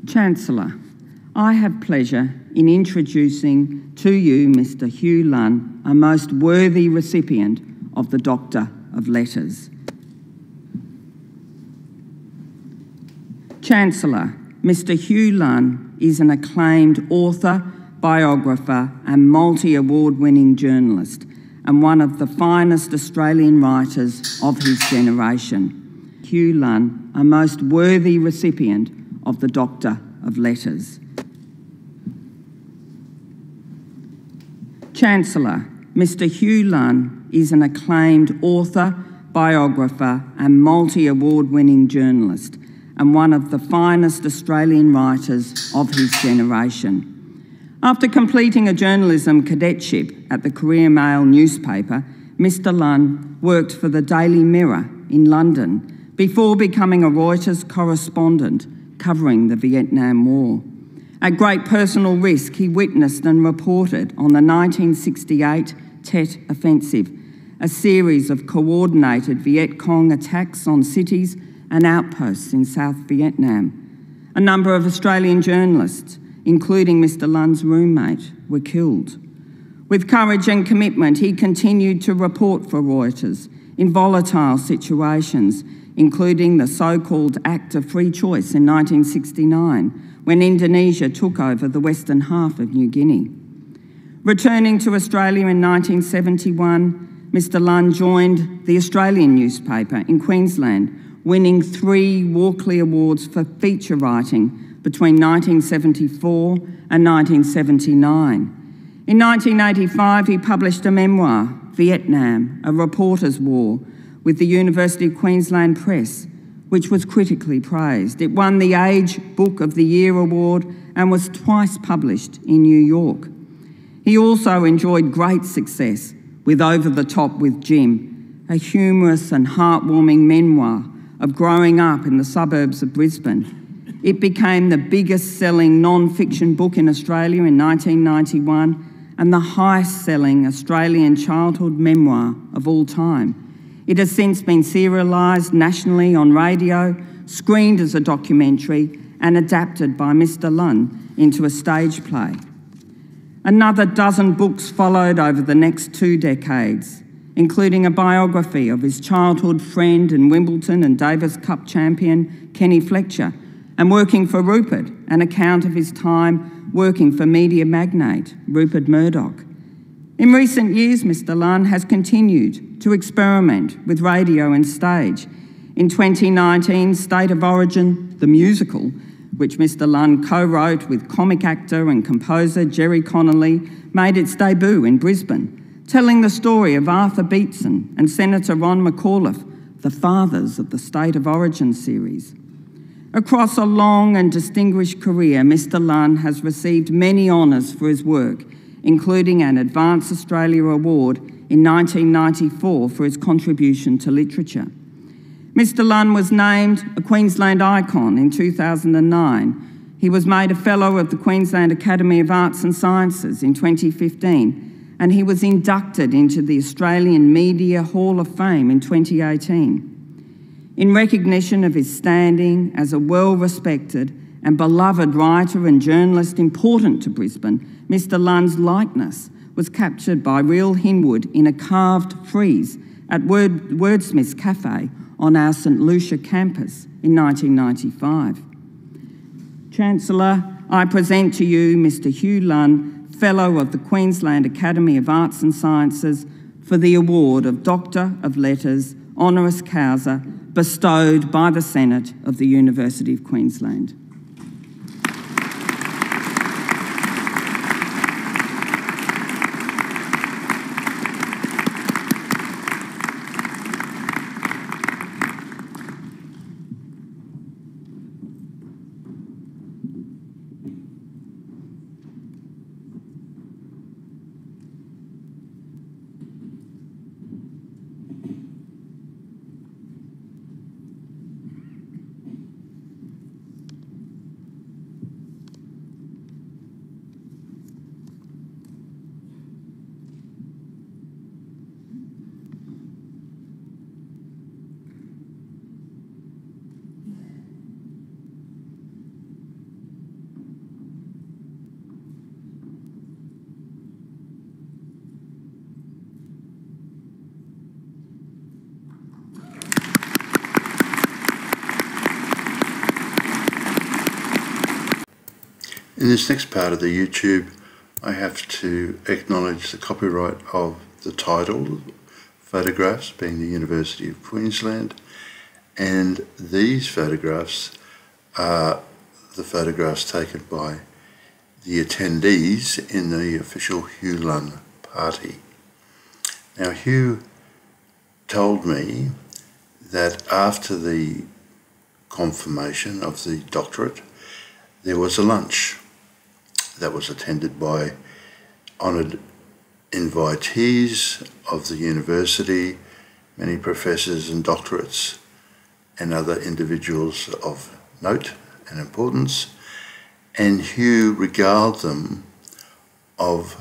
Chancellor, I have pleasure in introducing to you Mr. Hugh Lunn, a most worthy recipient of the Doctor of Letters. Chancellor, Mr. Hugh Lunn is an acclaimed author, biographer and multi-award-winning journalist and one of the finest Australian writers of his generation. Hugh Lunn, a most worthy recipient of the Doctor of Letters. Chancellor, Mr. Hugh Lunn is an acclaimed author, biographer and multi-award-winning journalist and one of the finest Australian writers of his generation. After completing a journalism cadetship at the Courier Mail newspaper, Mr. Lunn worked for the Daily Mirror in London before becoming a Reuters correspondent covering the Vietnam War. At great personal risk, he witnessed and reported on the 1968 Tet Offensive, a series of coordinated Viet Cong attacks on cities and outposts in South Vietnam. A number of Australian journalists, including Mr. Lunn's roommate, were killed. With courage and commitment, he continued to report for Reuters in volatile situations, including the so-called Act of Free Choice in 1969, when Indonesia took over the western half of New Guinea. Returning to Australia in 1971, Mr. Lunn joined the Australian newspaper in Queensland, winning 3 Walkley Awards for feature writing between 1974 and 1979. In 1985, he published a memoir, Vietnam, A Reporter's War, with the University of Queensland Press, which was critically praised. It won the Age Book of the Year award and was twice published in New York. He also enjoyed great success with Over the Top with Jim, a humorous and heartwarming memoir of growing up in the suburbs of Brisbane. It became the biggest-selling non-fiction book in Australia in 1991 and the highest-selling Australian childhood memoir of all time. It has since been serialised nationally on radio, screened as a documentary and adapted by Mr. Lunn into a stage play. Another dozen books followed over the next 2 decades, including a biography of his childhood friend and Wimbledon and Davis Cup champion, Kenny Fletcher, and Working for Rupert, an account of his time working for media magnate Rupert Murdoch. In recent years, Mr. Lunn has continued to experiment with radio and stage. In 2019, State of Origin, the musical, which Mr. Lunn co-wrote with comic actor and composer Jerry Connolly, made its debut in Brisbane, telling the story of Arthur Beetson and Senator Ron McAuliffe, the fathers of the State of Origin series. Across a long and distinguished career, Mr. Lunn has received many honours for his work, including an Advance Australia Award in 1994 for his contribution to literature. Mr. Lunn was named a Queensland icon in 2009. He was made a Fellow of the Queensland Academy of Arts and Sciences in 2015, and he was inducted into the Australian Media Hall of Fame in 2018. In recognition of his standing as a well-respected and beloved writer and journalist important to Brisbane, Mr. Lunn's likeness was captured by Real Hinwood in a carved frieze at Wordsmith's Cafe on our St Lucia campus in 1995. Chancellor, I present to you Mr. Hugh Lunn, Fellow of the Queensland Academy of Arts and Sciences, for the award of Doctor of Letters, honoris causa, bestowed by the Senate of the University of Queensland. In this next part of the YouTube, I have to acknowledge the copyright of the title, photographs, being the University of Queensland, and these photographs are the photographs taken by the attendees in the official Hugh Lunn party. Now, Hugh told me that after the confirmation of the doctorate, there was a lunch that was attended by honoured invitees of the university, many professors and doctorates, and other individuals of note and importance, and Hugh regaled them of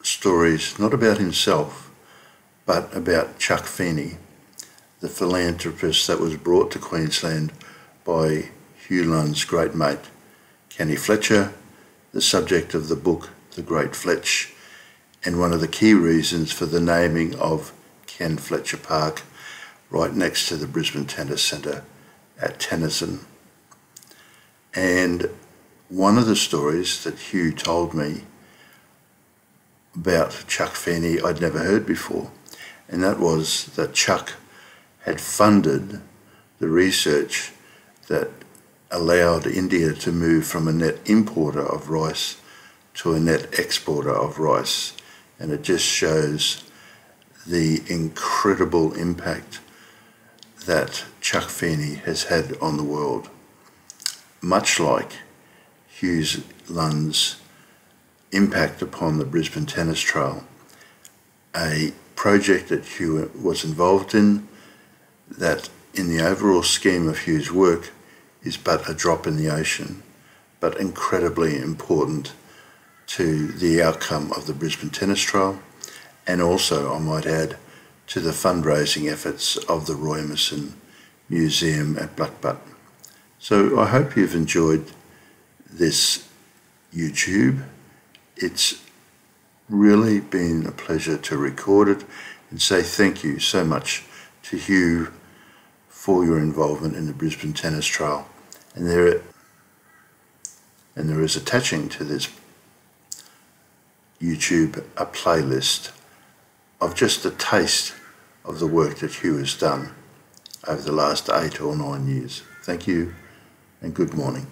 stories not about himself, but about Chuck Feeney, the philanthropist that was brought to Queensland by Hugh Lunn's great mate, Kenny Fletcher, the subject of the book, The Great Fletch, and one of the key reasons for the naming of Ken Fletcher Park right next to the Brisbane Tennis Centre at Tennyson. And one of the stories that Hugh told me about Chuck Feeney I'd never heard before, and that was that Chuck had funded the research that allowed India to move from a net importer of rice to a net exporter of rice. And it just shows the incredible impact that Chuck Feeney has had on the world. Much like Hugh Lunn's impact upon the Brisbane Tennis Trail, a project that Hugh was involved in that in the overall scheme of Hugh's work is but a drop in the ocean, but incredibly important to the outcome of the Brisbane Tennis Trail, and also, I might add, to the fundraising efforts of the Roy Emerson Museum at Blackbutt. So I hope you've enjoyed this YouTube. It's really been a pleasure to record it and say thank you so much to Hugh for your involvement in the Brisbane Tennis Trail. And there is attaching to this YouTube a playlist of just a taste of the work that Hugh has done over the last 8 or 9 years. Thank you and good morning.